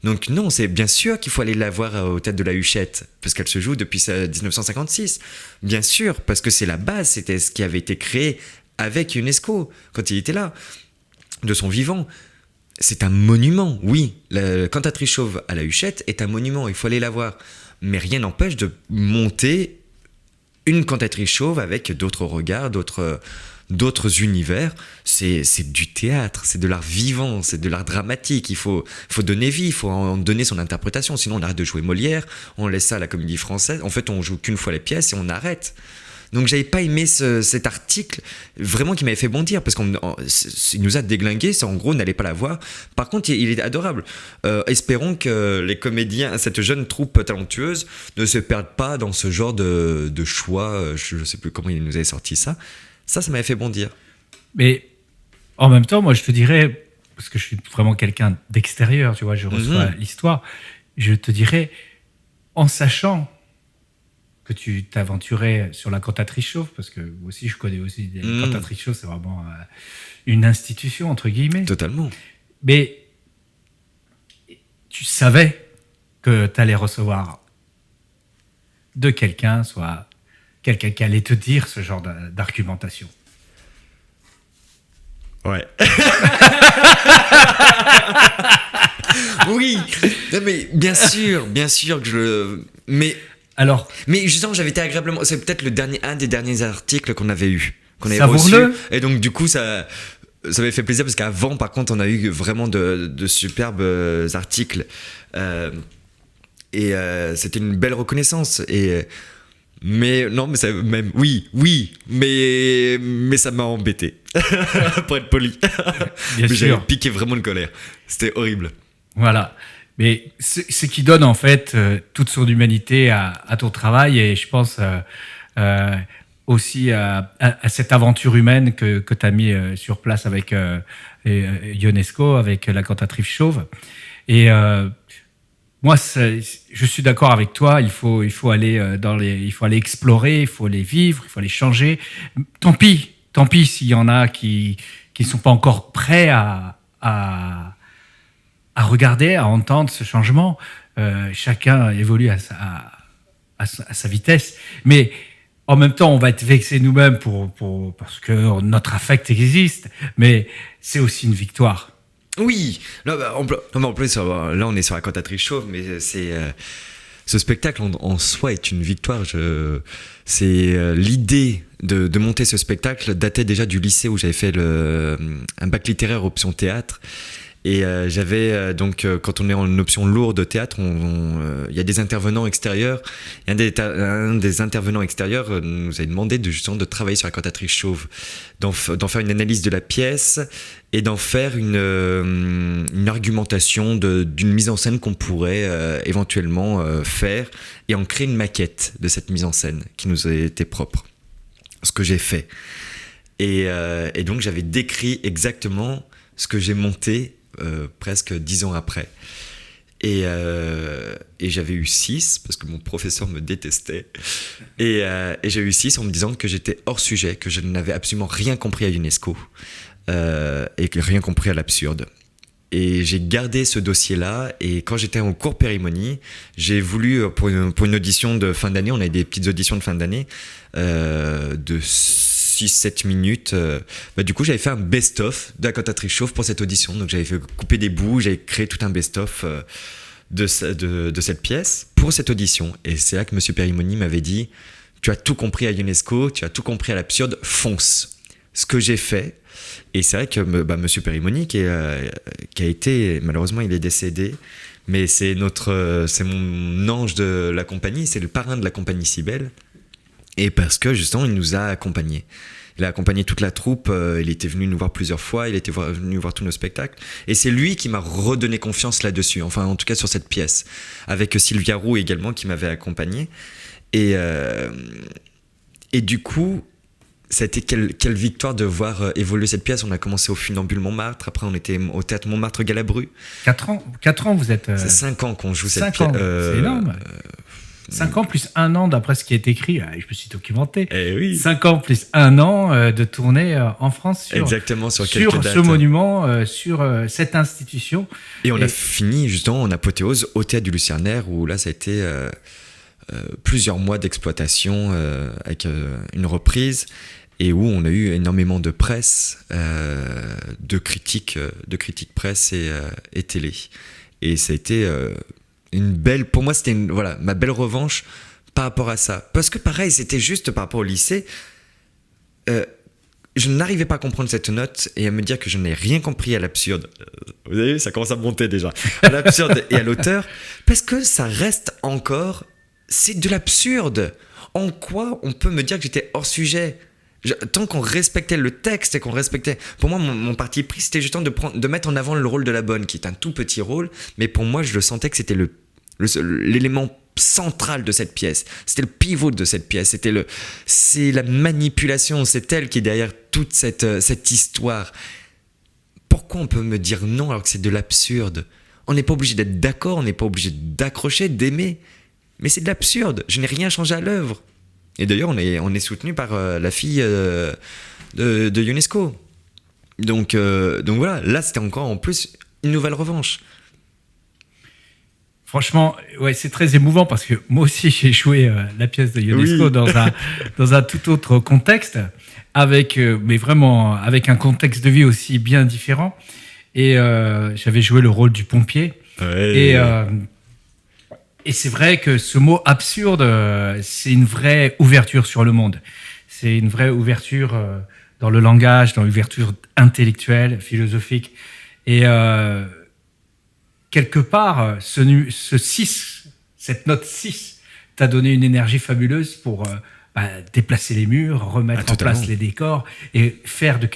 Donc non, c'est bien sûr qu'il faut aller la voir au Théâtre de la Huchette, parce qu'elle se joue depuis 1956. Bien sûr, parce que c'est la base, c'était ce qui avait été créé avec UNESCO, quand il était là, de son vivant. C'est un monument, oui. La cantatrice chauve à la Huchette est un monument, il faut aller la voir. Mais rien n'empêche de monter une cantatrice chauve avec d'autres regards, d'autres univers. C'est du théâtre, c'est de l'art vivant, c'est de l'art dramatique. Il faut donner vie, il faut en donner son interprétation. Sinon, on arrête de jouer Molière, on laisse ça à la Comédie Française. En fait, on joue qu'une fois les pièces et on arrête. Donc, j'avais pas aimé cet article, vraiment qui m'avait fait bondir, parce qu'il nous a déglingué, ça en gros, on n'allait pas la voir. Par contre, il est adorable. Espérons que les comédiens, cette jeune troupe talentueuse, ne se perdent pas dans ce genre de choix. Je sais plus comment il nous avait sorti ça. Ça m'avait fait bondir. Mais en même temps, moi, je te dirais, parce que je suis vraiment quelqu'un d'extérieur, tu vois, je reçois l'histoire, je te dirais, en sachant que tu t'aventurais sur la cantatrice chauve, parce que moi aussi, je connais aussi des cantatrices chauves, c'est vraiment une institution, entre guillemets. Totalement. Mais tu savais que tu allais recevoir de quelqu'un, soit quelqu'un qui allait te dire ce genre d'argumentation. Ouais. Oui, non, mais bien sûr que mais justement, j'avais été agréablement. C'est peut-être un des derniers articles qu'on avait eu, qu'on avait reçu. Et donc du coup, ça m'avait fait plaisir parce qu'avant, par contre, on a eu vraiment de superbes articles. C'était une belle reconnaissance. Mais non, mais ça même oui, mais ça m'a embêté pour être poli. Bien sûr. J'avais piqué vraiment de colère. C'était horrible. Voilà. Mais ce qui donne en fait toute son humanité à ton travail, et je pense aussi à cette aventure humaine que tu as mis sur place avec UNESCO, avec la cantatrice chauve. Et moi, je suis d'accord avec toi. Il faut aller il faut aller explorer, il faut aller vivre, il faut aller changer. Tant pis s'il y en a qui sont pas encore prêts à regarder, à entendre ce changement. Chacun évolue à sa vitesse, mais en même temps, on va être vexés nous-mêmes parce que notre affect existe. Mais c'est aussi une victoire. Oui, non, en plus, là on est sur la cantatrice chauve, mais ce spectacle en soi est une victoire. L'idée de monter ce spectacle datait déjà du lycée où j'avais fait un bac littéraire option théâtre. Et j'avais donc, quand on est en option lourde théâtre, il y a des intervenants extérieurs. Et un des intervenants extérieurs nous avait demandé justement de travailler sur la cantatrice chauve, d'en faire une analyse de la pièce et d'en faire une argumentation d'une mise en scène qu'on pourrait éventuellement faire et en créer une maquette de cette mise en scène qui nous était propre. Ce que j'ai fait. Et donc j'avais décrit exactement ce que j'ai monté presque 10 ans après. Et j'avais eu 6 parce que mon professeur me détestait. Et j'ai eu 6 en me disant que j'étais hors sujet, que je n'avais absolument rien compris à UNESCO et que rien compris à l'absurde. Et j'ai gardé ce dossier-là, et quand j'étais en cours Périmonie, j'ai voulu, pour une audition de fin d'année, on avait des petites auditions de fin d'année, de 6-7 minutes, du coup j'avais fait un best-of de la cantatrice chauve pour cette audition, donc j'avais fait couper des bouts, j'avais créé tout un best-of de cette pièce pour cette audition, et c'est là que Monsieur Périmonie m'avait dit « Tu as tout compris à UNESCO, tu as tout compris à l'absurde, fonce !» Ce que j'ai fait. Et c'est vrai que Monsieur Périmonie, qui a été, malheureusement il est décédé, mais c'est mon ange de la compagnie, c'est le parrain de la compagnie Cybèle, et parce que justement il nous a accompagnés. Il a accompagné toute la troupe, il était venu nous voir plusieurs fois, il était venu voir tous nos spectacles, et c'est lui qui m'a redonné confiance là-dessus, enfin en tout cas sur cette pièce, avec Sylvia Roux également qui m'avait accompagné, et du coup ça a été quelle victoire de voir évoluer cette pièce. On a commencé au Funambule Montmartre, après on était au théâtre Montmartre-Galabru. 4 ans vous êtes... C'est 5 ans qu'on joue cette 5 ans, pièce. c'est énorme. 5 ans plus 1 an, d'après ce qui est écrit, je me suis documenté. Eh oui. 5 ans plus 1 an de tournée en France Exactement, sur quelques dates. Ce monument, sur cette institution. Et on a fini justement en apothéose au Théâtre du Lucernaire, où là ça a été plusieurs mois d'exploitation avec une reprise, et où on a eu énormément de presse, de critiques presse et télé. Et ça a été pour moi c'était ma belle revanche par rapport à ça. Parce que pareil, c'était juste par rapport au lycée. Je n'arrivais pas à comprendre cette note et à me dire que je n'ai rien compris à l'absurde. Vous avez vu, ça commence à monter déjà. À l'absurde et à l'auteur. Parce que ça reste encore... C'est de l'absurde. En quoi on peut me dire que j'étais hors sujet ? Tant qu'on respectait le texte et qu'on respectait... Pour moi, mon parti pris, c'était justement de mettre en avant le rôle de la bonne, qui est un tout petit rôle. Mais pour moi, je le sentais que c'était l'élément central de cette pièce. C'était le pivot de cette pièce. C'est la manipulation. C'est elle qui est derrière toute cette histoire. Pourquoi on peut me dire non alors que c'est de l'absurde ? On n'est pas obligé d'être d'accord, on n'est pas obligé d'accrocher, d'aimer. Mais c'est de l'absurde. Je n'ai rien changé à l'œuvre. Et d'ailleurs, on est soutenu par la fille de Ionesco. Donc voilà, là c'était encore en plus une nouvelle revanche. Franchement, ouais, c'est très émouvant parce que moi aussi j'ai joué la pièce de Ionesco dans un tout autre contexte, mais vraiment avec un contexte de vie aussi bien différent. Et j'avais joué le rôle du pompier. Ouais. Et c'est vrai que ce mot absurde, c'est une vraie ouverture sur le monde. C'est une vraie ouverture dans le langage, dans l'ouverture intellectuelle, philosophique. Et quelque part, ce 6, cette note 6, t'a donné une énergie fabuleuse pour déplacer les murs, remettre en place les décors et faire de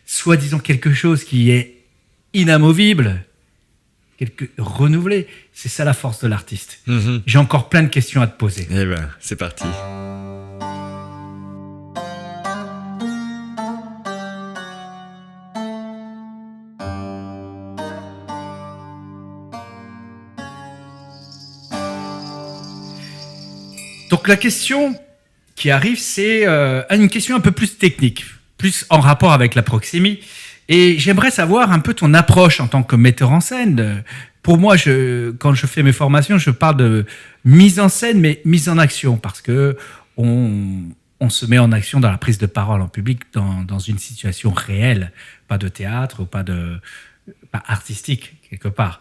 soi-disant quelque chose qui est inamovible, renouvelé. C'est ça la force de l'artiste. Mm-hmm. J'ai encore plein de questions à te poser. Eh ben, c'est parti. Donc la question qui arrive, c'est une question un peu plus technique, plus en rapport avec la proxémie. Et j'aimerais savoir un peu ton approche en tant que metteur en scène. Pour moi, quand je fais mes formations, je parle de mise en scène, mais mise en action, parce que on se met en action dans la prise de parole en public, dans une situation réelle, pas de théâtre ou pas artistique quelque part.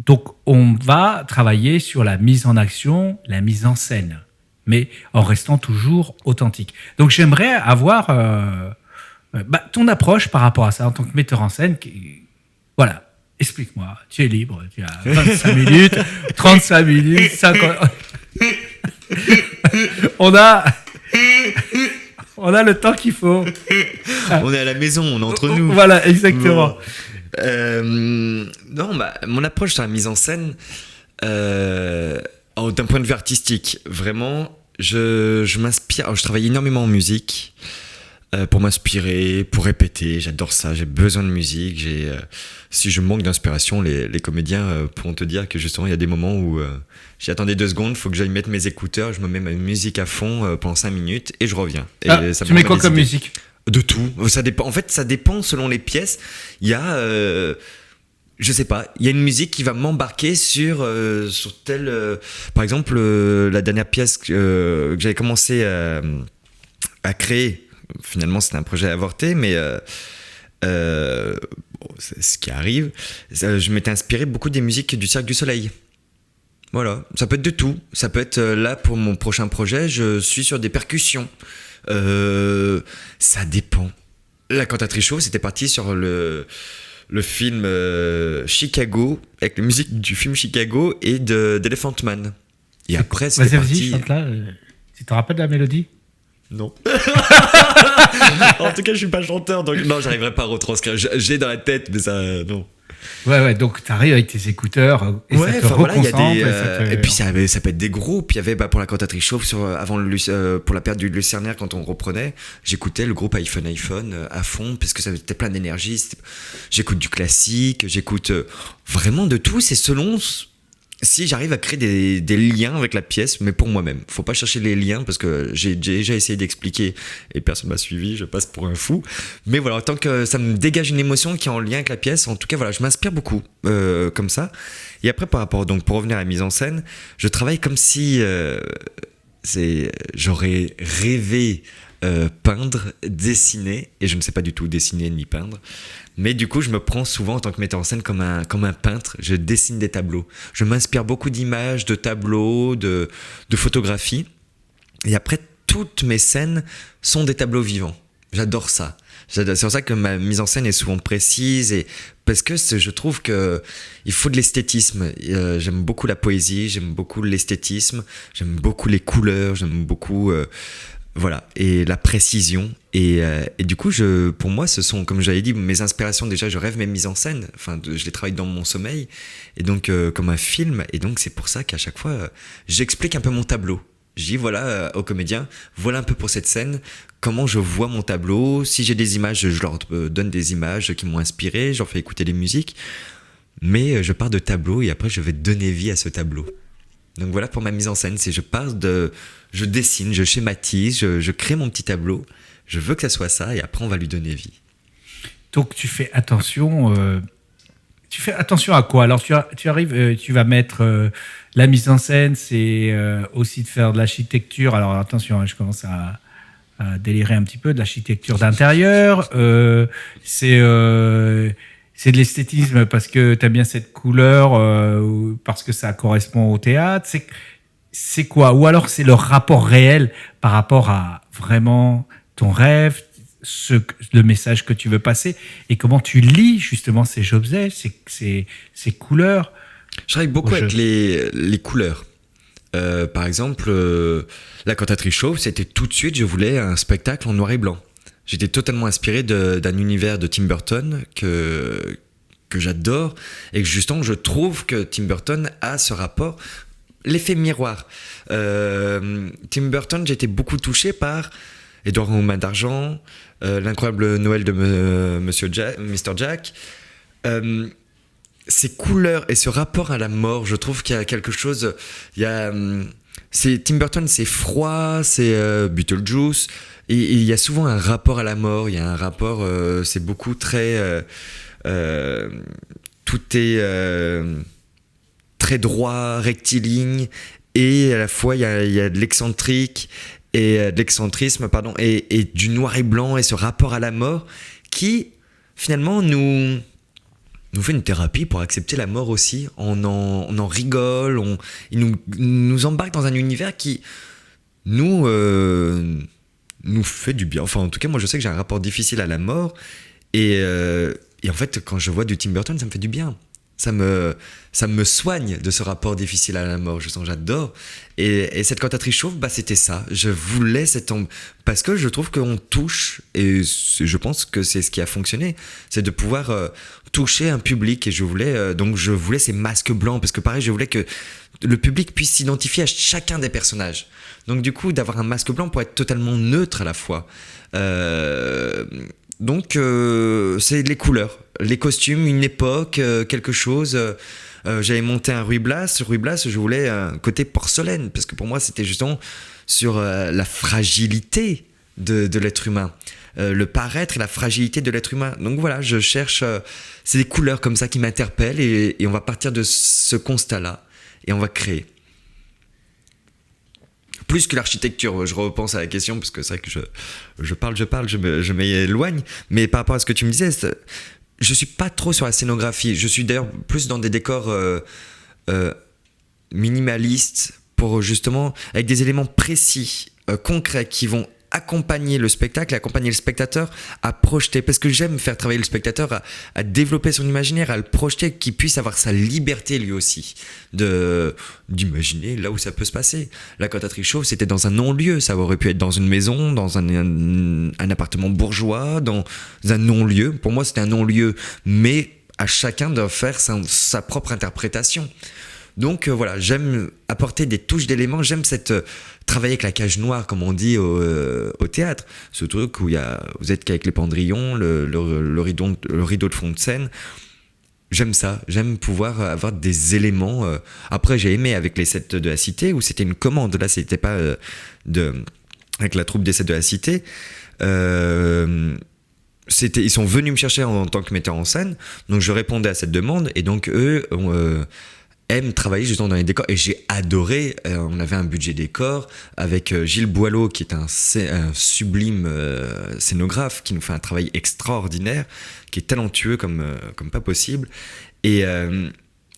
Donc, on va travailler sur la mise en action, la mise en scène, mais en restant toujours authentique. Donc, j'aimerais avoir ton approche par rapport à ça en tant que metteur en scène. Voilà, explique-moi. Tu es libre, tu as 25 minutes, 35 minutes, 50... On a le temps qu'il faut. On est à la maison, on est entre nous. Voilà, exactement. Non, mon approche sur la mise en scène, d'un point de vue artistique, vraiment, je m'inspire. Alors, je travaille énormément en musique pour m'inspirer, pour répéter. J'adore ça. J'ai besoin de musique. Si je manque d'inspiration, les comédiens pourront te dire que justement, il y a des moments où j'attendais 2 secondes, il faut que j'aille mettre mes écouteurs, je me mets ma musique à fond pendant 5 minutes et je reviens. Et tu mets quoi comme musique ? De tout. Ça dépend. En fait, ça dépend selon les pièces. Il y a, je sais pas, il y a une musique qui va m'embarquer sur telle. Par exemple, la dernière pièce que j'avais commencé à créer. Finalement, c'était un projet avorté, mais c'est ce qui arrive. Je m'étais inspiré beaucoup des musiques du Cirque du Soleil. Voilà, ça peut être de tout. Ça peut être là pour mon prochain projet, je suis sur des percussions. Ça dépend. La cantatrice chauve, c'était parti sur le film Chicago, avec la musique du film Chicago et d'Elephant Man. Et après, c'était parti... Vas-y, chante là. Tu te rappelles de la mélodie ? Non. En tout cas, je suis pas chanteur, donc non, j'arriverai pas à retranscrire. J'ai dans la tête, mais ça, non. Ouais, donc t'arrives avec tes écouteurs et ça te reconcentre. Et puis ça peut être des groupes. Il y avait pour la cantatrice chauve, pour la période du Lucernaire, quand on reprenait, j'écoutais le groupe iPhone à fond, parce que ça était plein d'énergie. J'écoute du classique, j'écoute vraiment de tout. C'est selon si j'arrive à créer des liens avec la pièce, mais pour moi-même. Faut pas chercher les liens parce que j'ai déjà essayé d'expliquer et personne m'a suivi, je passe pour un fou. Mais voilà, tant que ça me dégage une émotion qui est en lien avec la pièce, en tout cas voilà, je m'inspire beaucoup comme ça. Et après par rapport, donc pour revenir à la mise en scène, je travaille comme si j'aurais rêvé peindre, dessiner, et je ne sais pas du tout dessiner ni peindre. Mais du coup, je me prends souvent en tant que metteur en scène comme un peintre. Je dessine des tableaux. Je m'inspire beaucoup d'images, de tableaux, de photographies. Et après, toutes mes scènes sont des tableaux vivants. J'adore ça. C'est pour ça que ma mise en scène est souvent précise et parce que je trouve que il faut de l'esthétisme. J'aime beaucoup la poésie, j'aime beaucoup l'esthétisme, j'aime beaucoup les couleurs, j'aime beaucoup voilà, et la précision. Et du coup, pour moi, ce sont, comme j'avais dit, mes inspirations. Déjà, je rêve mes mises en scène. Enfin, je les travaille dans mon sommeil. Et donc, comme un film. Et donc, c'est pour ça qu'à chaque fois, j'explique un peu mon tableau. Je dis, voilà, aux comédiens, voilà un peu pour cette scène, comment je vois mon tableau. Si j'ai des images, je leur donne des images qui m'ont inspiré. Je leur fais écouter des musiques. Mais je pars de tableau et après, je vais donner vie à ce tableau. Donc voilà pour ma mise en scène, je dessine, je schématise, je crée mon petit tableau, je veux que ça soit ça et après on va lui donner vie. Donc tu fais attention à quoi? Alors tu arrives, tu vas mettre la mise en scène, c'est aussi de faire de l'architecture. Alors attention, hein, je commence à délirer un petit peu, de l'architecture d'intérieur. C'est de l'esthétisme parce que tu as bien cette couleur, parce que ça correspond au théâtre. C'est quoi? Ou alors c'est le rapport réel par rapport à vraiment ton rêve, le message que tu veux passer et comment tu lis justement ces objets, ces couleurs. Je travaille beaucoup avec les couleurs. Par exemple, la cantatrice chauve, c'était tout de suite, je voulais un spectacle en noir et blanc. J'étais totalement inspiré d'un univers de Tim Burton que j'adore et que justement je trouve que Tim Burton a ce rapport, l'effet miroir. Tim Burton, j'ai été beaucoup touché par Édouard aux mains d'argent, l'incroyable Noël de Mr. Jack. Ces couleurs et ce rapport à la mort, je trouve qu'il y a quelque chose. Tim Burton, c'est froid, c'est Beetlejuice. Et il y a souvent un rapport à la mort, il y a un rapport, c'est beaucoup très... tout est très droit, rectiligne, et à la fois il y a de l'excentrique, et de l'excentrisme, pardon, et du noir et blanc, et ce rapport à la mort, qui finalement nous fait une thérapie pour accepter la mort aussi. On en rigole, il nous embarque dans un univers qui nous fait du bien. Enfin, en tout cas, moi, je sais que j'ai un rapport difficile à la mort. Et en fait, quand je vois du Tim Burton, ça me fait du bien. Ça me soigne de ce rapport difficile à la mort. J'adore. Et cette cantatrice chauve, c'était ça. Je voulais parce que je trouve qu'on touche, et je pense que c'est ce qui a fonctionné, c'est de pouvoir toucher un public. Et je voulais ces masques blancs, parce que pareil, je voulais que le public puisse s'identifier à chacun des personnages. Donc du coup, d'avoir un masque blanc pour être totalement neutre à la fois. Donc c'est les couleurs, les costumes, une époque, quelque chose. J'avais monté un Ruy Blas. Ruy Blas, je voulais un côté porcelaine, parce que pour moi, c'était justement sur la fragilité de l'être humain. Le paraître et la fragilité de l'être humain. Donc voilà, je cherche... c'est des couleurs comme ça qui m'interpellent et on va partir de ce constat-là et on va créer. Plus que l'architecture, je repense à la question, parce que c'est vrai que je parle, je m'éloigne. Mais par rapport à ce que tu me disais, je suis pas trop sur la scénographie. Je suis d'ailleurs plus dans des décors minimalistes, pour justement, avec des éléments précis, concrets, qui vont accompagner le spectacle, accompagner le spectateur à projeter, parce que j'aime faire travailler le spectateur à développer son imaginaire, à le projeter, qu'il puisse avoir sa liberté lui aussi d'imaginer là où ça peut se passer. La cantatrice chauve, c'était dans un non-lieu, ça aurait pu être dans une maison, dans un appartement bourgeois, dans un non-lieu. Pour moi, c'était un non-lieu, mais à chacun de faire sa propre interprétation. Donc voilà, j'aime apporter des touches d'éléments, j'aime travailler avec la cage noire, comme on dit au théâtre, ce truc où vous êtes qu'avec les pendrillons, le rideau de fond de scène. j'aime ça, j'aime pouvoir avoir des éléments. Après, j'ai aimé avec les 7 de la Cité, où c'était une commande. Là, c'était pas avec la troupe des 7 de la Cité. Ils sont venus me chercher en tant que metteur en scène, donc je répondais à cette demande, et donc eux aiment travailler justement dans les décors, et j'ai adoré. On avait un budget décor avec Gilles Boileau, qui est un sublime scénographe, qui nous fait un travail extraordinaire, qui est talentueux comme pas possible, et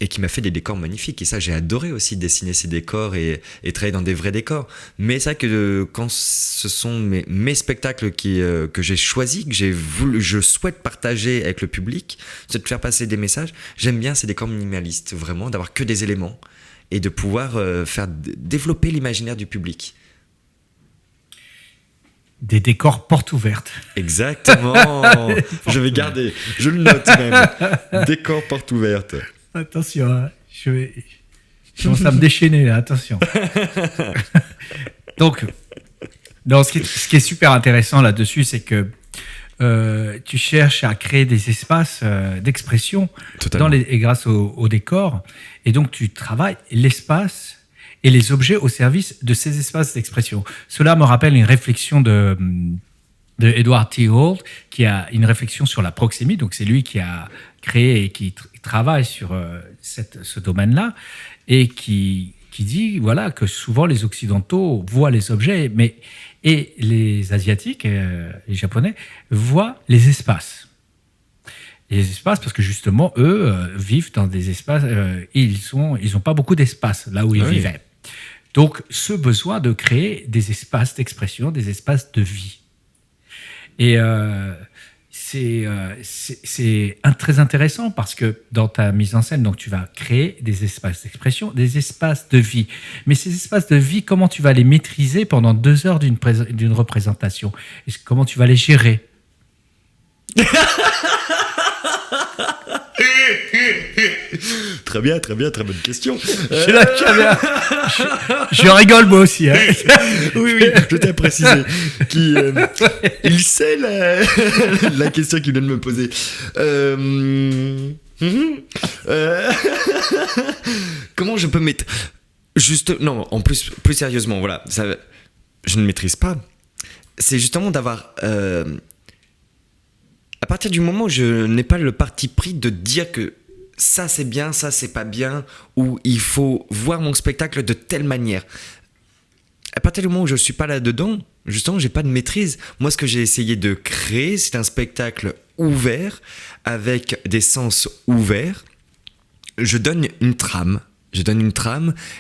qui m'a fait des décors magnifiques. Et ça, j'ai adoré aussi dessiner ces décors et travailler dans des vrais décors. Mais c'est vrai que quand ce sont mes spectacles que j'ai choisis, je souhaite partager avec le public, c'est de faire passer des messages, j'aime bien ces décors minimalistes, vraiment, d'avoir que des éléments et de pouvoir faire développer l'imaginaire du public. Des décors portes ouvertes. Exactement. Je vais garder, je le note même. Décors portes ouvertes. Attention, hein, je commence à me déchaîner là, attention. Donc, non, ce qui est super intéressant là-dessus, c'est que tu cherches à créer des espaces d'expression et grâce au décor. Et donc, tu travailles l'espace et les objets au service de ces espaces d'expression. Cela me rappelle une réflexion de Edward T. Hall, qui a une réflexion sur la proxémie. Donc, c'est lui qui a créé et qui travaille sur ce domaine-là, et qui dit voilà, que souvent les Occidentaux voient les objets, et les Asiatiques, les Japonais, voient les espaces. Les espaces, parce que justement, eux vivent dans des espaces, ils n'ont pas beaucoup d'espace là où ils vivaient. Donc, ce besoin de créer des espaces d'expression, des espaces de vie. Et c'est très intéressant, parce que dans ta mise en scène, donc tu vas créer des espaces d'expression, des espaces de vie. Mais ces espaces de vie, comment tu vas les maîtriser pendant 2 heures d'une représentation? Comment tu vas les gérer? Très bien, très bonne question. Je rigole moi aussi. Hein. Oui, je t'ai précisé. Il sait la question qu'il vient de me poser. Comment je peux mettre... Non, en plus sérieusement, voilà, ça, je ne maîtrise pas. C'est justement d'avoir... à partir du moment où je n'ai pas le parti pris de dire que ça c'est bien, ça c'est pas bien, ou il faut voir mon spectacle de telle manière. À partir du moment où je suis pas là-dedans, justement, j'ai pas de maîtrise. Moi, ce que j'ai essayé de créer, c'est un spectacle ouvert, avec des sens ouverts. Je donne une trame.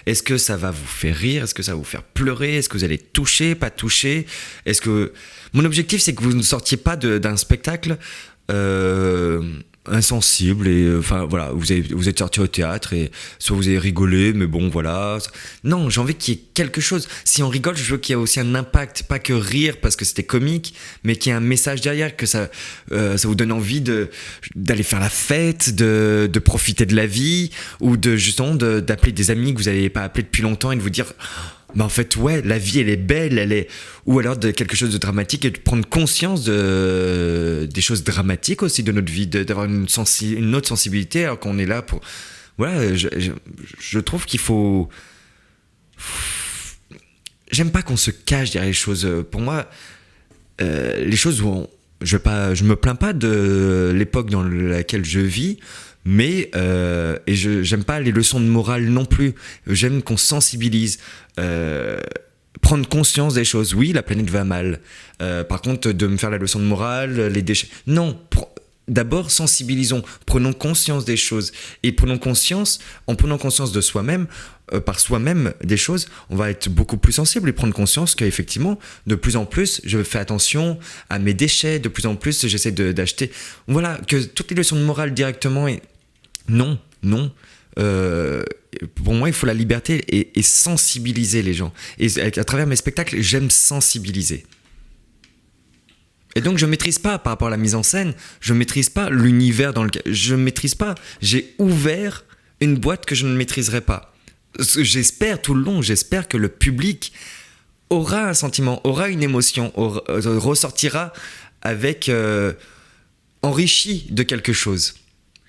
Est-ce que ça va vous faire rire? Est-ce que ça va vous faire pleurer? Est-ce que vous allez toucher, pas toucher? Mon objectif, c'est que vous ne sortiez pas d'un spectacle insensible, et enfin voilà, vous êtes sorti au théâtre et soit vous avez rigolé, mais bon voilà. Non, j'ai envie qu'il y ait quelque chose. Si on rigole, je veux qu'il y ait aussi un impact, pas que rire parce que c'était comique, mais qu'il y ait un message derrière, que ça vous donne envie d'aller faire la fête, de profiter de la vie, ou justement d'appeler des amis que vous n'avez pas appelés depuis longtemps et de vous dire... Mais en fait, ouais, la vie, elle est belle, ou alors de quelque chose de dramatique, et de prendre conscience des choses dramatiques aussi de notre vie, d'avoir une autre sensibilité, alors qu'on est là pour... Voilà, je trouve qu'il faut... J'aime pas qu'on se cache derrière les choses. Pour moi, les choses où je me plains pas de l'époque dans laquelle je vis, mais j'aime pas les leçons de morale non plus. J'aime qu'on sensibilise, prendre conscience des choses. Oui, la planète va mal. Par contre, de me faire la leçon de morale, les déchets... Non, d'abord sensibilisons, prenons conscience des choses, et en prenant conscience de soi-même, par soi-même des choses, on va être beaucoup plus sensible et prendre conscience qu'effectivement, de plus en plus, je fais attention à mes déchets, de plus en plus, j'essaie d'acheter... Voilà, que toutes les leçons de morale directement... Non. Pour moi, il faut la liberté et sensibiliser les gens. Et à travers mes spectacles, j'aime sensibiliser. Et donc, je ne maîtrise pas par rapport à la mise en scène, je ne maîtrise pas l'univers dans lequel... Je ne maîtrise pas. J'ai ouvert une boîte que je ne maîtriserai pas. J'espère tout le long, que le public aura un sentiment, aura une émotion, ressortira avec... enrichi de quelque chose.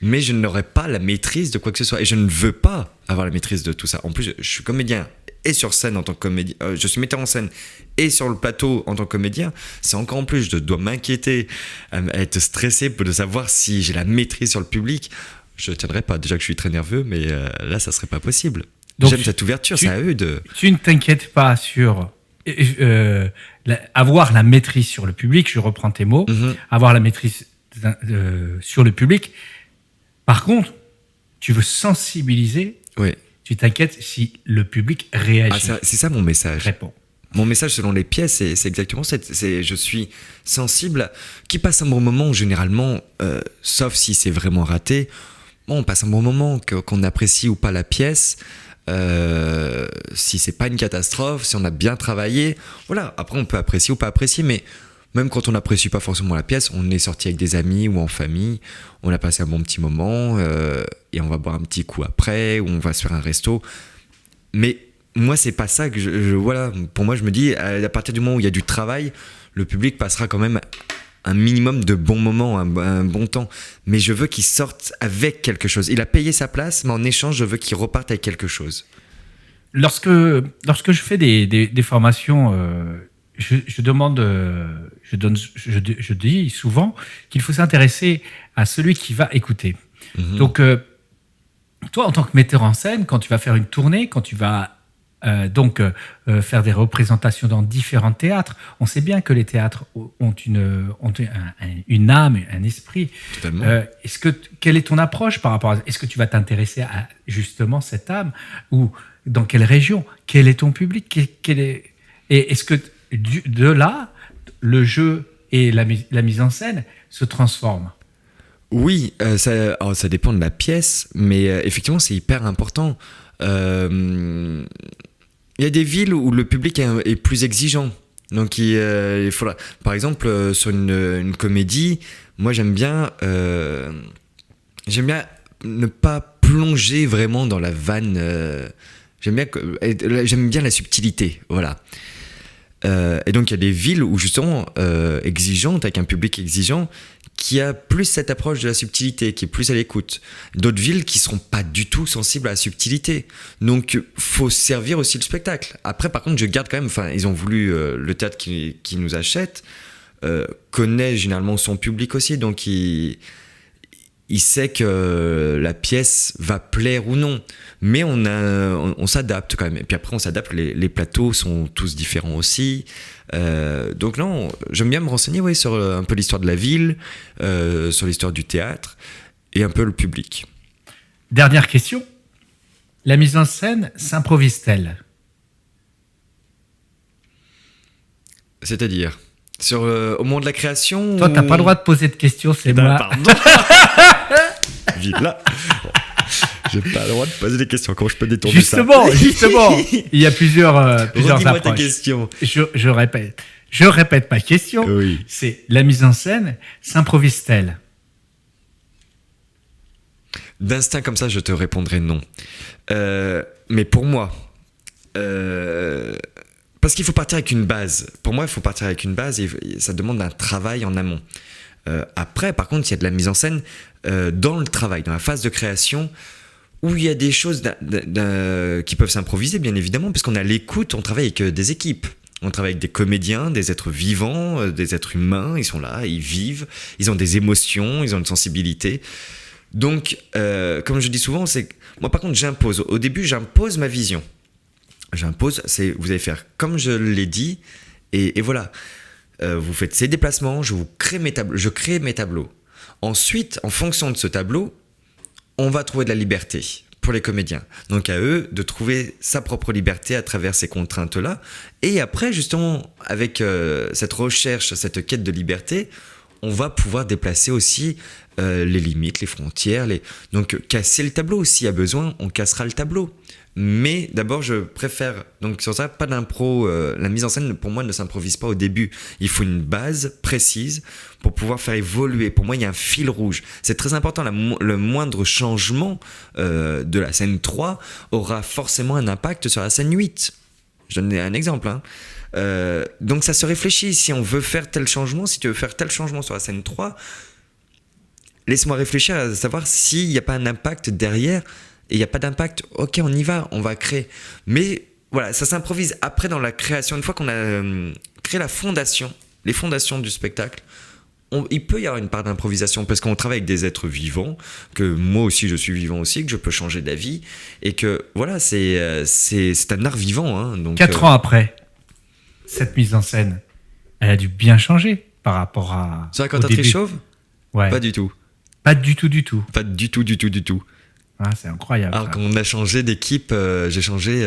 Mais je n'aurai pas la maîtrise de quoi que ce soit. Et je ne veux pas avoir la maîtrise de tout ça. En plus, je suis comédien et sur scène en tant que comédien. Je suis metteur en scène et sur le plateau en tant que comédien. C'est encore en plus, je dois m'inquiéter, être stressé de savoir si j'ai la maîtrise sur le public. Je ne tiendrai pas. Déjà que je suis très nerveux, mais là, ça ne serait pas possible. Donc, j'aime cette ouverture, c'est à eux de... Tu ne t'inquiètes pas sur avoir la maîtrise sur le public, je reprends tes mots, avoir la maîtrise sur le public. Par contre, tu veux sensibiliser, oui. Tu t'inquiètes si le public réagit. C'est ça mon message. Réponds. Mon message selon les pièces, c'est exactement ça. Je suis sensible, qui passe un bon moment généralement, sauf si c'est vraiment raté. Bon, on passe un bon moment, qu'on apprécie ou pas la pièce. Si c'est pas une catastrophe, si on a bien travaillé, voilà. Après, on peut apprécier ou pas apprécier, mais même quand on n'apprécie pas forcément la pièce, on est sorti avec des amis ou en famille, on a passé un bon petit moment et on va boire un petit coup après ou on va se faire un resto. Mais moi, c'est pas ça que voilà. Pour moi, je me dis, à partir du moment où il y a du travail, le public passera quand même un minimum de bons moments, un bon temps. Mais je veux qu'il sorte avec quelque chose. Il a payé sa place, mais en échange, je veux qu'il reparte avec quelque chose. Lorsque je fais des formations, je demande, je dis souvent qu'il faut s'intéresser à celui qui va écouter. Donc, toi, en tant que metteur en scène, quand tu vas faire une tournée, quand tu vas faire des représentations dans différents théâtres, on sait bien que les théâtres ont une âme, un esprit. Totalement. Quelle est ton approche par rapport à ça? Est-ce que tu vas t'intéresser à justement cette âme ou dans quelle région? Quel est ton public? Et est-ce que de là, le jeu et la mise en scène se transforment? Oui, ça dépend de la pièce, mais effectivement, c'est hyper important. Il y a des villes où le public est plus exigeant. Donc, il faudra... Par exemple, sur une comédie, moi, j'aime bien ne pas plonger vraiment dans la vanne. J'aime bien la subtilité, voilà. Et donc, il y a des villes où, justement, exigeantes, avec un public exigeant, qui a plus cette approche de la subtilité, qui est plus à l'écoute. D'autres villes qui ne seront pas du tout sensibles à la subtilité. Donc, il faut servir aussi le spectacle. Après, par contre, je garde quand même... Enfin, ils ont voulu... le théâtre qui nous achète connaît généralement son public aussi. Donc, il sait que la pièce va plaire ou non. Mais on s'adapte quand même. Et puis après, on s'adapte. Les plateaux sont tous différents aussi. Donc non, j'aime bien me renseigner sur un peu l'histoire de la ville, sur l'histoire du théâtre et un peu le public. Dernière question. La mise en scène s'improvise-t-elle? C'est-à-dire au moment de la création? Toi, t'as pas le droit de poser de questions, c'est moi. Pardon. Vive là. J'ai pas le droit de poser des questions. Comment je peux détourner ça? Justement, il y a plusieurs approches. Ta question. Je répète ma question. Oui. C'est la mise en scène s'improvise-t-elle? D'instinct comme ça, je te répondrai non. Mais pour moi, parce qu'il faut partir avec une base. Pour moi, il faut partir avec une base et ça demande un travail en amont. Après, par contre, il y a de la mise en scène dans le travail, dans la phase de création, où il y a des choses qui peuvent s'improviser, bien évidemment, parce qu'on est à l'écoute, on travaille avec des équipes. On travaille avec des comédiens, des êtres vivants, des êtres humains, ils sont là, ils vivent, ils ont des émotions, ils ont une sensibilité. Donc, comme je dis souvent, moi par contre, j'impose. Au début, j'impose ma vision. Vous allez faire comme je l'ai dit, et voilà. Vous faites ces déplacements, je crée mes tableaux. Ensuite, en fonction de ce tableau, on va trouver de la liberté pour les comédiens. Donc à eux de trouver sa propre liberté à travers ces contraintes-là. Et après, justement, avec cette recherche, cette quête de liberté, on va pouvoir déplacer aussi les limites, les frontières. Donc casser le tableau. S'il y a besoin, on cassera le tableau. Mais d'abord, je préfère, donc sur ça, pas d'impro. La mise en scène, pour moi, ne s'improvise pas au début. Il faut une base précise pour pouvoir faire évoluer. Pour moi, il y a un fil rouge. C'est très important. Le moindre changement de la scène 3 aura forcément un impact sur la scène 8. Je donne un exemple. Donc ça se réfléchit. Si on veut faire tel changement, si tu veux faire tel changement sur la scène 3, laisse-moi réfléchir à savoir s'il n'y a pas un impact derrière. Et il n'y a pas d'impact, ok, on y va, on va créer. Mais voilà, ça s'improvise après dans la création. Une fois qu'on a créé la fondation, les fondations du spectacle, il peut y avoir une part d'improvisation parce qu'on travaille avec des êtres vivants, que moi aussi je suis vivant aussi, que je peux changer d'avis et que voilà, c'est un art vivant. Hein, donc, 4 ans après, cette mise en scène, elle a dû bien changer par rapport à. Sur la cantatrice chauve ? Ouais. Pas du tout. Pas du tout, du tout. Pas du tout, du tout, du tout. Ah, c'est incroyable. Alors qu'on a changé d'équipe, j'ai changé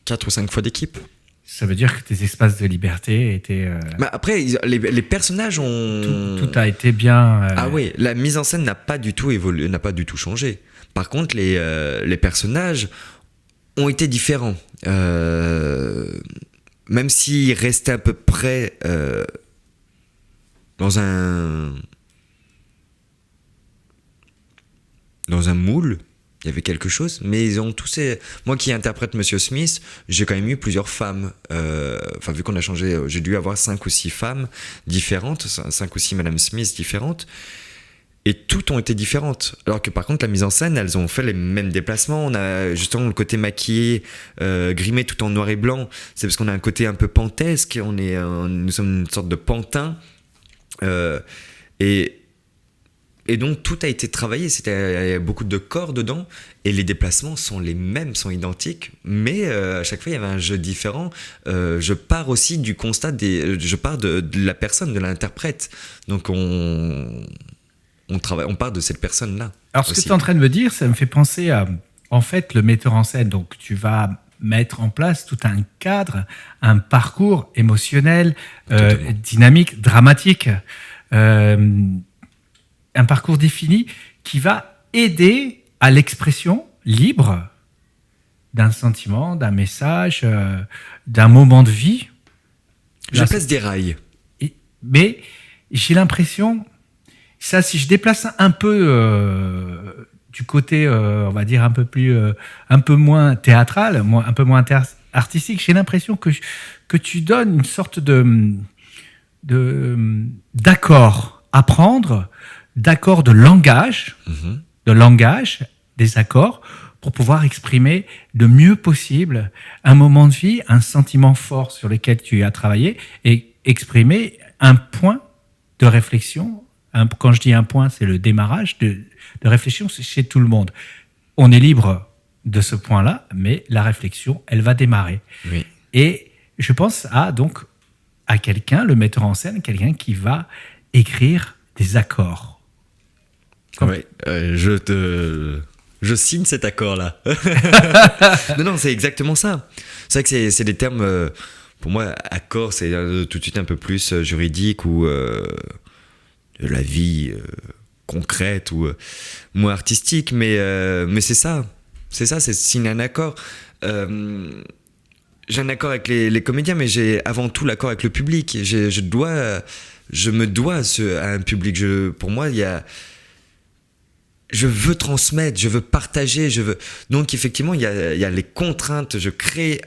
4 ou 5 fois d'équipe. Ça veut dire que tes espaces de liberté étaient... Bah après, les personnages ont... Tout a été bien... Ah oui, la mise en scène n'a pas du tout évolué, n'a pas du tout changé. Par contre, les personnages ont été différents. Même s'ils restaient à peu près dans un moule, il y avait quelque chose, mais ils ont tous... Moi qui interprète Monsieur Smith, j'ai quand même eu plusieurs femmes. Enfin, vu qu'on a changé, j'ai dû avoir 5 ou 6 femmes différentes, 5 ou 6 Madame Smith différentes, et toutes ont été différentes. Alors que par contre, la mise en scène, elles ont fait les mêmes déplacements. On a justement le côté maquillé, grimé tout en noir et blanc. C'est parce qu'on a un côté un peu pantesque, nous sommes une sorte de pantin. Et donc tout a été travaillé, il y a beaucoup de corps dedans, et les déplacements sont les mêmes, sont identiques, mais à chaque fois il y avait un jeu différent. Je pars aussi du constat, je pars de la personne, de l'interprète. Donc on part de cette personne-là. Alors ce que tu es en train de me dire, ça me fait penser à, en fait, le metteur en scène. Donc tu vas mettre en place tout un cadre, un parcours émotionnel, dynamique, dramatique, un parcours défini qui va aider à l'expression libre d'un sentiment, d'un message, d'un moment de vie. Je place des rails. Mais j'ai l'impression, ça, si je déplace un peu du côté, on va dire un peu moins théâtral, un peu moins artistique, j'ai l'impression que tu donnes une sorte d'accord à prendre, d'accords de langage, des accords, pour pouvoir exprimer le mieux possible un moment de vie, un sentiment fort sur lequel tu as travaillé, et exprimer un point de réflexion. Quand je dis un point, c'est le démarrage de réflexion chez tout le monde. On est libre de ce point-là, mais la réflexion, elle va démarrer. Oui. Et je pense donc à quelqu'un, le metteur en scène, quelqu'un qui va écrire des accords. Ouais, je signe cet accord-là. Non, c'est exactement ça. C'est vrai que c'est des termes, pour moi, accord, c'est tout de suite un peu plus juridique ou de la vie concrète ou moins artistique, mais c'est ça. C'est ça, c'est signer un accord. J'ai un accord avec les comédiens, mais j'ai avant tout l'accord avec le public. Je me dois à un public. Pour moi, je veux transmettre, je veux partager, donc effectivement il y a les contraintes. Je crée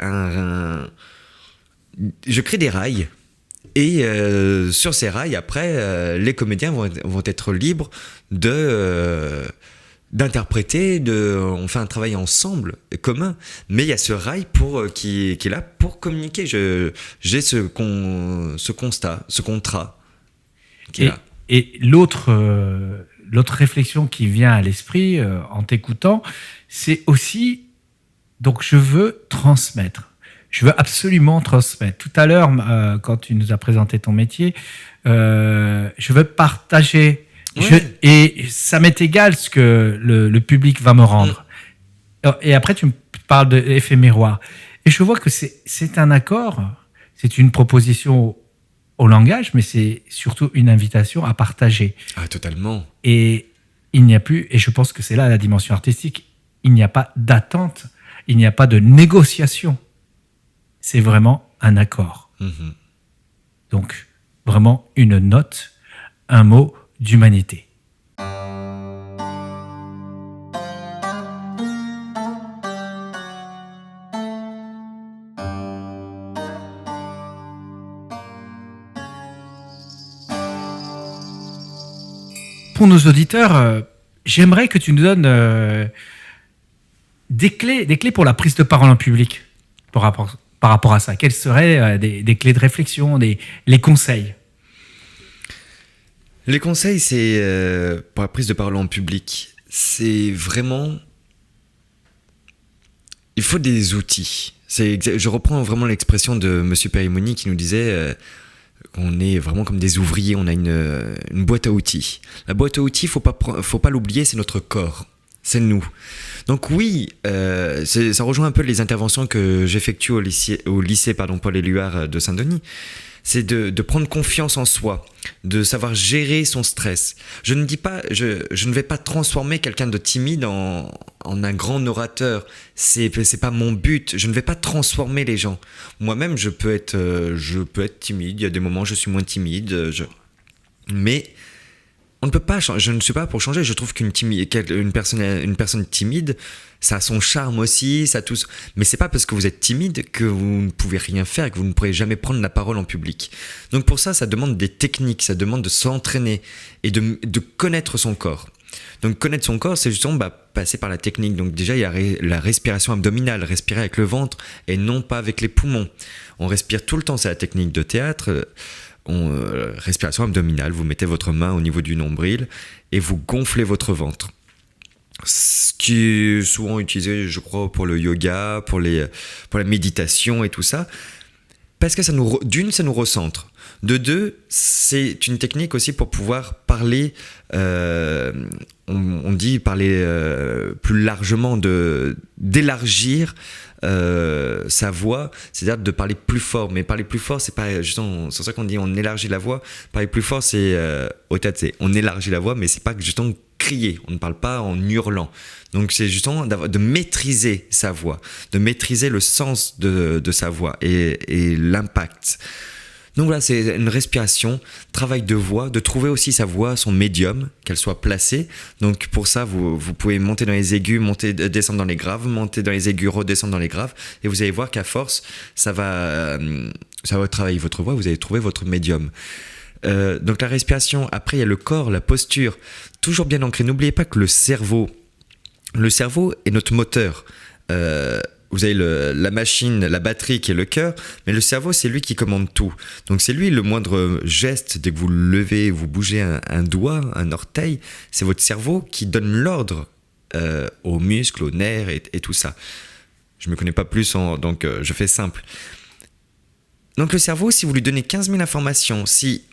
des rails, et sur ces rails après les comédiens vont être libres d'interpréter, on fait un travail ensemble commun, mais il y a ce rail qui est là pour communiquer. J'ai ce constat, ce contrat qui est là. Et l'autre réflexion qui vient à l'esprit en t'écoutant, c'est aussi, donc je veux transmettre. Je veux absolument transmettre. Tout à l'heure, quand tu nous as présenté ton métier, je veux partager. Ouais. Et ça m'est égal ce que le public va me rendre. Et après, tu me parles de l'effet miroir. Et je vois que c'est un accord, c'est une proposition au langage, mais c'est surtout une invitation à partager. Ah, totalement. Et il n'y a plus, et je pense que c'est là la dimension artistique, il n'y a pas d'attente, il n'y a pas de négociation. C'est vraiment un accord. Mm-hmm. Donc, vraiment une note, un mot d'humanité. pour nos auditeurs, j'aimerais que tu nous donnes des clés pour la prise de parole en public par rapport à ça. Quelles seraient des clés de réflexion, les conseils? Les conseils, c'est pour la prise de parole en public, c'est vraiment... Il faut des outils. Je reprends vraiment l'expression de Monsieur Perimoni qui nous disait qu'on est vraiment comme des ouvriers, on a une boîte à outils. La boîte à outils, faut pas l'oublier, c'est notre corps, c'est nous. Donc oui, ça rejoint un peu les interventions que j'effectue au lycée Paul-Éluard de Saint-Denis. C'est de prendre confiance en soi, de savoir gérer son stress. Je ne vais pas transformer quelqu'un de timide en un grand orateur. C'est pas mon but. Je ne vais pas transformer les gens. Moi-même, je peux être timide. Il y a des moments où je suis moins timide. Mais on ne peut pas changer. Je ne suis pas pour changer. Je trouve une personne timide, ça a son charme aussi, ça a tout. Mais c'est pas parce que vous êtes timide que vous ne pouvez rien faire, que vous ne pourrez jamais prendre la parole en public. Donc pour ça demande des techniques, ça demande de s'entraîner et de connaître son corps. Donc connaître son corps, c'est justement passer par la technique. Donc déjà, il y a la respiration abdominale, respirer avec le ventre et non pas avec les poumons. On respire tout le temps, c'est la technique de théâtre. Respiration abdominale, vous mettez votre main au niveau du nombril et vous gonflez votre ventre. Ce qui est souvent utilisé, je crois, pour le yoga, pour la méditation et tout ça. Parce que ça nous recentre. De deux, c'est une technique aussi pour pouvoir parler, on dit parler plus largement, d'élargir sa voix, c'est-à-dire de parler plus fort. Mais parler plus fort, c'est pas justement, c'est pour ça qu'on dit on élargit la voix. Parler plus fort, c'est au théâtre, c'est on élargit la voix, mais c'est pas justement crier. On ne parle pas en hurlant. Donc c'est justement de maîtriser sa voix, de maîtriser le sens de sa voix et l'impact. Donc voilà, c'est une respiration, travail de voix, de trouver aussi sa voix, son médium, qu'elle soit placée. Donc pour ça, vous pouvez monter dans les aigus, descendre dans les graves, monter dans les aigus, redescendre dans les graves. Et vous allez voir qu'à force, ça va travailler votre voix, vous allez trouver votre médium. Donc la respiration, après il y a le corps, la posture, toujours bien ancré. N'oubliez pas que le cerveau est notre moteur. Vous avez la machine, la batterie qui est le cœur, mais le cerveau, c'est lui qui commande tout. Donc c'est lui, le moindre geste, dès que vous levez, vous bougez un doigt, un orteil, c'est votre cerveau qui donne l'ordre aux muscles, aux nerfs et tout ça. Je ne me connais pas plus, donc je fais simple. Donc le cerveau, si vous lui donnez 15 000 informations,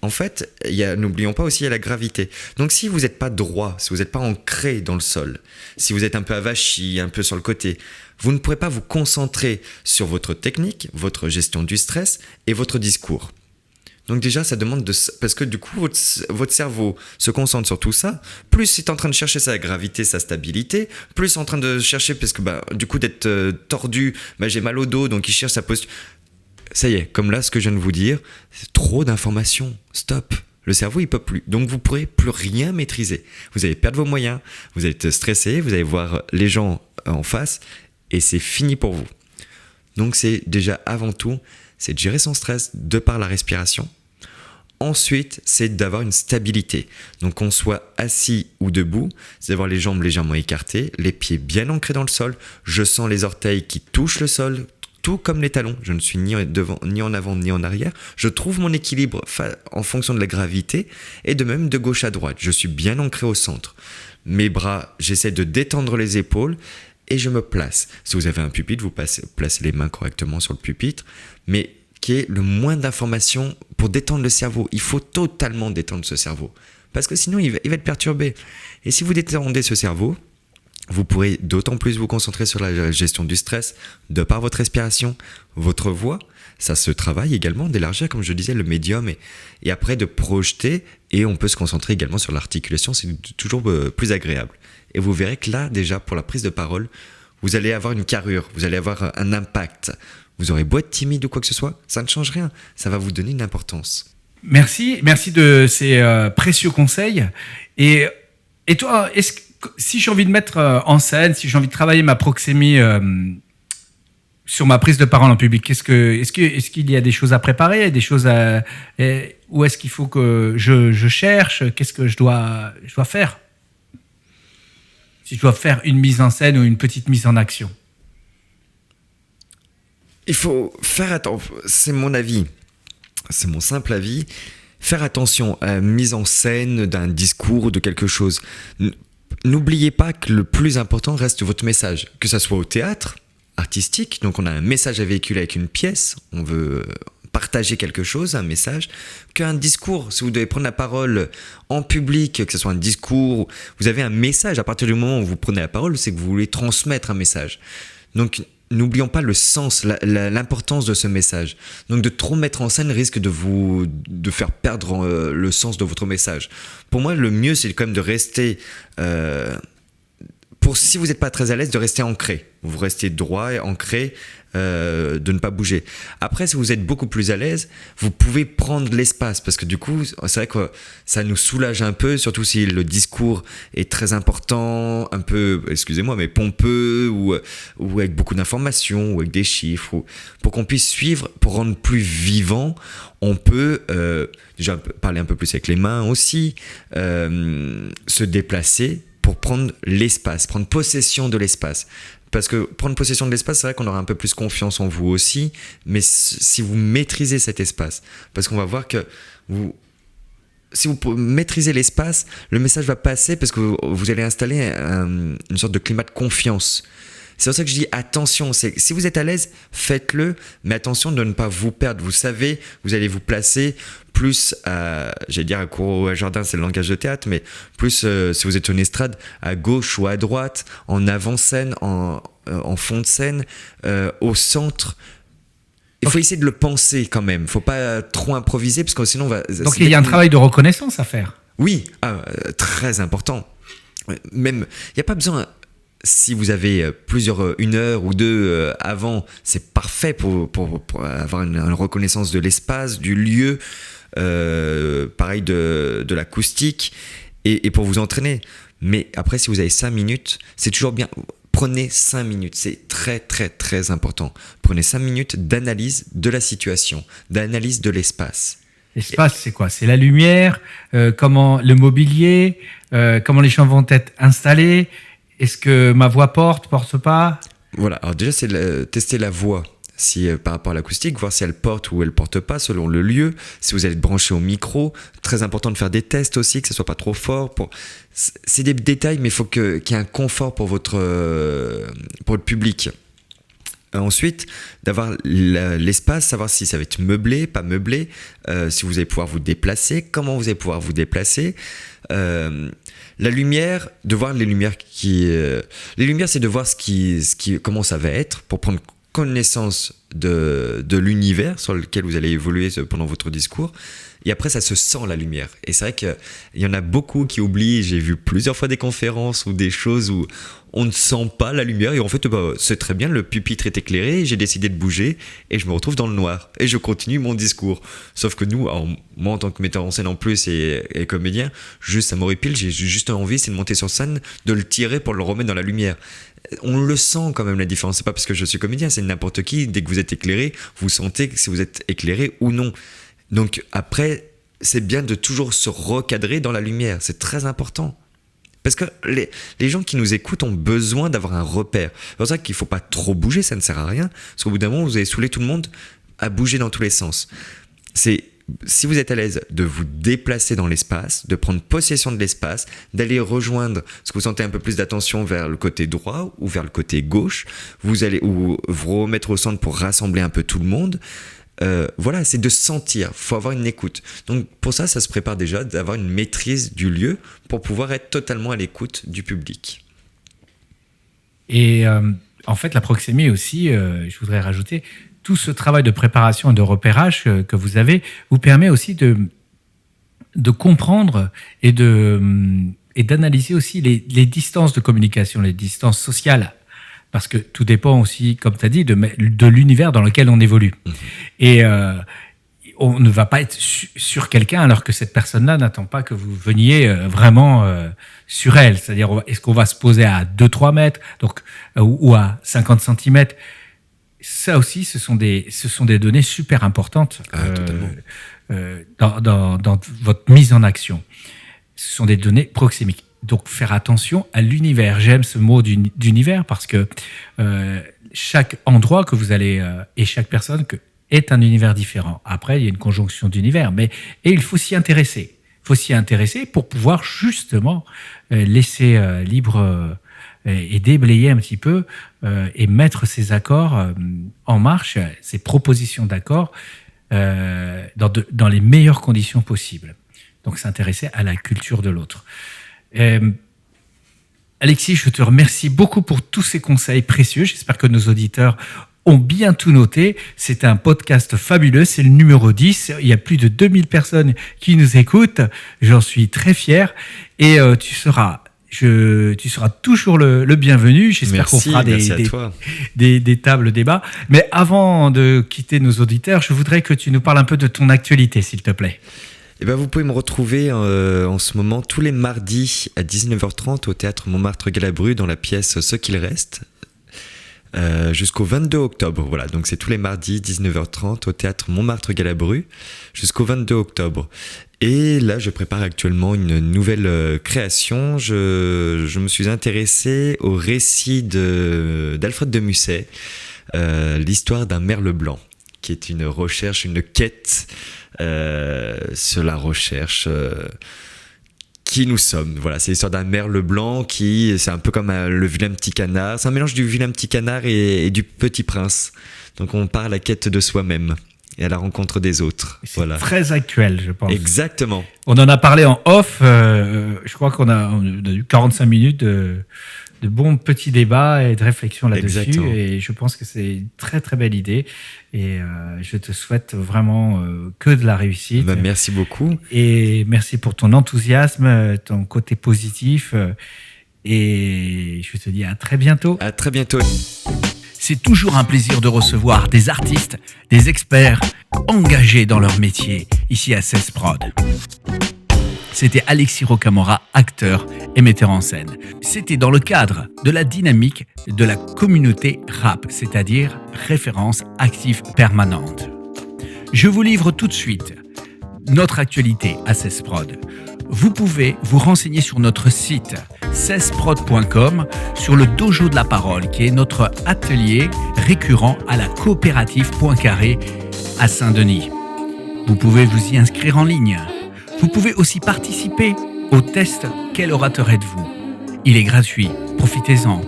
en fait, n'oublions pas aussi, il y a la gravité. Donc si vous n'êtes pas droit, si vous n'êtes pas ancré dans le sol, si vous êtes un peu avachi, un peu sur le côté, vous ne pourrez pas vous concentrer sur votre technique, votre gestion du stress et votre discours. Donc déjà, ça demande parce que du coup, votre cerveau se concentre sur tout ça, plus il est en train de chercher sa gravité, sa stabilité, plus il est en train de chercher, parce que du coup d'être tordu, j'ai mal au dos, donc il cherche sa posture. Ça y est, comme là, ce que je viens de vous dire, c'est trop d'informations. Stop. Le cerveau, il peut plus. Donc, vous ne pourrez plus rien maîtriser. Vous allez perdre vos moyens, vous allez être stressé, vous allez voir les gens en face et c'est fini pour vous. Donc, c'est déjà avant tout, c'est de gérer son stress de par la respiration. Ensuite, c'est d'avoir une stabilité. Donc, qu'on soit assis ou debout, c'est d'avoir les jambes légèrement écartées, les pieds bien ancrés dans le sol. Je sens les orteils qui touchent le sol, tout comme les talons. Je ne suis ni en avant ni en arrière. Je trouve mon équilibre en fonction de la gravité et de même de gauche à droite. Je suis bien ancré au centre. Mes bras, j'essaie de détendre les épaules et je me place. Si vous avez un pupitre, vous placez les mains correctement sur le pupitre, mais qui est le moins d'informations pour détendre le cerveau. Il faut totalement détendre ce cerveau parce que sinon il va être perturbé. Et si vous détendez ce cerveau, vous pourrez d'autant plus vous concentrer sur la gestion du stress de par votre respiration, votre voix. Ça se travaille également d'élargir, comme je disais, le médium et après de projeter. Et on peut se concentrer également sur l'articulation, c'est toujours plus agréable. Et vous verrez que là, déjà, pour la prise de parole, vous allez avoir une carrure, vous allez avoir un impact. Vous aurez beau être timide ou quoi que ce soit, ça ne change rien. Ça va vous donner une importance. Merci de ces précieux conseils. Et toi, si j'ai envie de mettre en scène, si j'ai envie de travailler ma proxémie sur ma prise de parole en public, est-ce qu'il y a des choses à préparer, des choses où est-ce qu'il faut que je cherche, qu'est-ce que je dois faire, si je dois faire une mise en scène ou une petite mise en action? Il faut faire attention, c'est mon avis, c'est mon simple avis, faire attention à la mise en scène d'un discours ou de quelque chose. N'oubliez pas que le plus important reste votre message, que ça soit au théâtre artistique, donc on a un message à véhiculer avec une pièce, on veut partager quelque chose, un message, qu'un discours. Si vous devez prendre la parole en public, que ce soit un discours, vous avez un message. À partir du moment où vous prenez la parole, c'est que vous voulez transmettre un message. Donc n'oublions pas le sens, l'importance de ce message. Donc de trop mettre en scène risque de faire perdre le sens de votre message. Pour moi, le mieux, c'est quand même de rester... si vous n'êtes pas très à l'aise, de rester ancré. Vous restez droit et ancré, de ne pas bouger. Après, si vous êtes beaucoup plus à l'aise, vous pouvez prendre l'espace, parce que du coup, c'est vrai que ça nous soulage un peu, surtout si le discours est très important, un peu, excusez-moi, mais pompeux, ou avec beaucoup d'informations, ou avec des chiffres, pour qu'on puisse suivre, pour rendre plus vivant, on peut déjà parler un peu plus avec les mains aussi, se déplacer, pour prendre l'espace, prendre possession de l'espace. Parce que prendre possession de l'espace, c'est vrai qu'on aura un peu plus confiance en vous aussi, mais si vous maîtrisez cet espace, parce qu'on va voir que si vous maîtrisez l'espace, le message va passer parce que vous allez installer une sorte de climat de confiance. C'est pour ça que je dis attention, si vous êtes à l'aise, faites-le, mais attention de ne pas vous perdre. Vous savez, vous allez vous placer plus j'allais dire à cour ou à jardin, c'est le langage de théâtre, mais plus si vous êtes sur une estrade, à gauche ou à droite, en avant-scène, en fond de scène, au centre. Il faut essayer de le penser quand même, il ne faut pas trop improviser, parce que sinon on va... Donc il y a un travail de reconnaissance à faire. Oui, très important. Même, il n'y a pas besoin... Si vous avez une heure ou deux avant, c'est parfait pour avoir une reconnaissance de l'espace, du lieu, pareil de l'acoustique, et pour vous entraîner. Mais après, si vous avez 5 minutes, c'est toujours bien. Prenez 5 minutes, c'est très très très important. Prenez 5 minutes d'analyse de la situation, d'analyse de l'espace. L'espace, c'est quoi? C'est la lumière, comment le mobilier, comment les chambres vont être installées. Est-ce que ma voix porte pas? Voilà, alors déjà c'est tester la voix par rapport à l'acoustique, voir si elle porte ou elle porte pas selon le lieu, si vous allez être branché au micro. Très important de faire des tests aussi, que ce soit pas trop fort. C'est des détails, mais il faut qu'il y ait un confort pour le public. Ensuite, d'avoir l'espace, savoir si ça va être meublé, pas meublé, si vous allez pouvoir vous déplacer, comment vous allez pouvoir vous déplacer. La lumière, de voir les lumières les lumières, c'est de voir comment ça va être pour prendre connaissance de l'univers sur lequel vous allez évoluer pendant votre discours. Et après, ça se sent la lumière. Et c'est vrai qu'il y en a beaucoup qui oublient. J'ai vu plusieurs fois des conférences ou des choses où on ne sent pas la lumière. Et en fait, c'est très bien, le pupitre est éclairé. J'ai décidé de bouger et je me retrouve dans le noir. Et je continue mon discours. Sauf que moi, en tant que metteur en scène en plus et comédien, ça m'horripile. J'ai juste envie, c'est de monter sur scène, de le tirer pour le remettre dans la lumière. On le sent quand même, la différence. C'est pas parce que je suis comédien, c'est n'importe qui. Dès que vous êtes éclairé, vous sentez si vous êtes éclairé ou non. Donc après, c'est bien de toujours se recadrer dans la lumière. C'est très important. Parce que les gens qui nous écoutent ont besoin d'avoir un repère. C'est pour ça qu'il ne faut pas trop bouger, ça ne sert à rien. Parce qu'au bout d'un moment, vous allez saouler tout le monde à bouger dans tous les sens. Si vous êtes à l'aise de vous déplacer dans l'espace, de prendre possession de l'espace, d'aller rejoindre, parce que vous sentez un peu plus d'attention vers le côté droit ou vers le côté gauche, vous allez vous remettre au centre pour rassembler un peu tout le monde. Voilà, c'est de sentir, il faut avoir une écoute. Donc pour ça se prépare déjà d'avoir une maîtrise du lieu pour pouvoir être totalement à l'écoute du public. Et en fait, la proxémie aussi, je voudrais rajouter, tout ce travail de préparation et de repérage que vous avez vous permet aussi de comprendre et d'analyser aussi les distances de communication, les distances sociales. Parce que tout dépend aussi, comme tu as dit, de l'univers dans lequel on évolue. Mmh. Et on ne va pas être sur quelqu'un alors que cette personne-là n'attend pas que vous veniez vraiment sur elle. C'est-à-dire, est-ce qu'on va se poser à 2-3 mètres ou à 50 cm? ça aussi, ce sont des données super importantes dans votre mise en action. Ce sont des données proxémiques. Donc, faire attention à l'univers. J'aime ce mot d'univers parce que chaque endroit que vous allez et chaque personne est un univers différent. Après, il y a une conjonction d'univers, et il faut s'y intéresser. Il faut s'y intéresser pour pouvoir justement laisser libre et déblayer un petit peu et mettre ces accords en marche, ces propositions d'accords dans les meilleures conditions possibles. Donc, s'intéresser à la culture de l'autre. Alexis, je te remercie beaucoup pour tous ces conseils précieux. J'espère que nos auditeurs ont bien tout noté. C'est un podcast fabuleux, c'est le numéro 10. Il y a plus de 2000 personnes qui nous écoutent. J'en suis très fier. Et tu seras toujours le bienvenu. J'espère qu'on fera des tables débats. Mais avant de quitter nos auditeurs, je voudrais que tu nous parles un peu de ton actualité, s'il te plaît. Eh ben, vous pouvez me retrouver en ce moment tous les mardis à 19h30 au théâtre Montmartre-Galabru dans la pièce Ce qu'il reste jusqu'au 22 octobre. Voilà, donc c'est tous les mardis 19h30 au théâtre Montmartre-Galabru jusqu'au 22 octobre. Et là, je prépare actuellement une nouvelle création. Je me suis intéressé au récit d'Alfred de Musset, l'histoire d'un merle blanc, qui est une recherche, une quête sur la recherche qui nous sommes. Voilà, c'est l'histoire d'un merle blanc c'est un peu comme le vilain petit canard. C'est un mélange du vilain petit canard et du petit prince. Donc on part à la quête de soi-même et à la rencontre des autres. C'est très actuel, je pense. Exactement. On en a parlé en off. Je crois qu'on a eu 45 minutes de bons petits débats et de réflexion là-dessus. Exactement. Et je pense que c'est une très, très belle idée. Et je te souhaite vraiment que de la réussite. Merci beaucoup. Et merci pour ton enthousiasme, ton côté positif. Et je te dis à très bientôt. À très bientôt. C'est toujours un plaisir de recevoir des artistes, des experts engagés dans leur métier, ici à CES Prod. C'était Alexis Rocamora, acteur et metteur en scène. C'était dans le cadre de la dynamique de la communauté rap, c'est-à-dire référence active permanente. Je vous livre tout de suite notre actualité à CES Prod. Vous pouvez vous renseigner sur notre site cesprod.com sur le Dojo de la Parole, qui est notre atelier récurrent à la coopérative Poincaré à Saint-Denis. Vous pouvez vous y inscrire en ligne. Vous pouvez aussi participer au test « Quel orateur êtes-vous » Il est gratuit, profitez-en.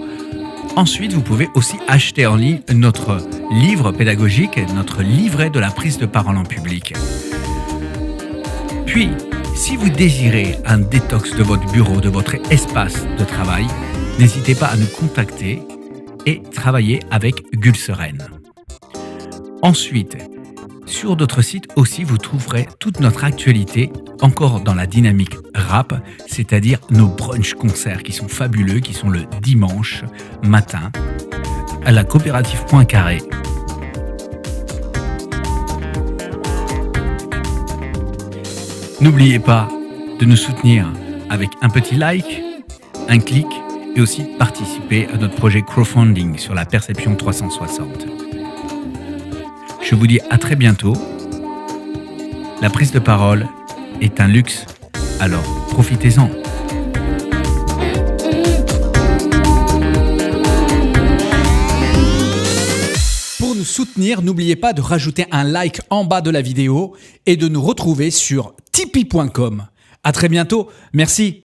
Ensuite, vous pouvez aussi acheter en ligne notre livre pédagogique, notre livret de la prise de parole en public. Puis, si vous désirez un détox de votre bureau, de votre espace de travail, n'hésitez pas à nous contacter et travailler avec Gulseren. Ensuite, sur notre site aussi, vous trouverez toute notre actualité, encore dans la dynamique rap, c'est-à-dire nos brunch concerts qui sont fabuleux, qui sont le dimanche matin à la coopérative Poincaré. N'oubliez pas de nous soutenir avec un petit like, un clic et aussi de participer à notre projet crowdfunding sur la Perception 360. Je vous dis à très bientôt. La prise de parole est un luxe, alors profitez-en. Pour nous soutenir, n'oubliez pas de rajouter un like en bas de la vidéo et de nous retrouver sur tipeee.com. À très bientôt. Merci.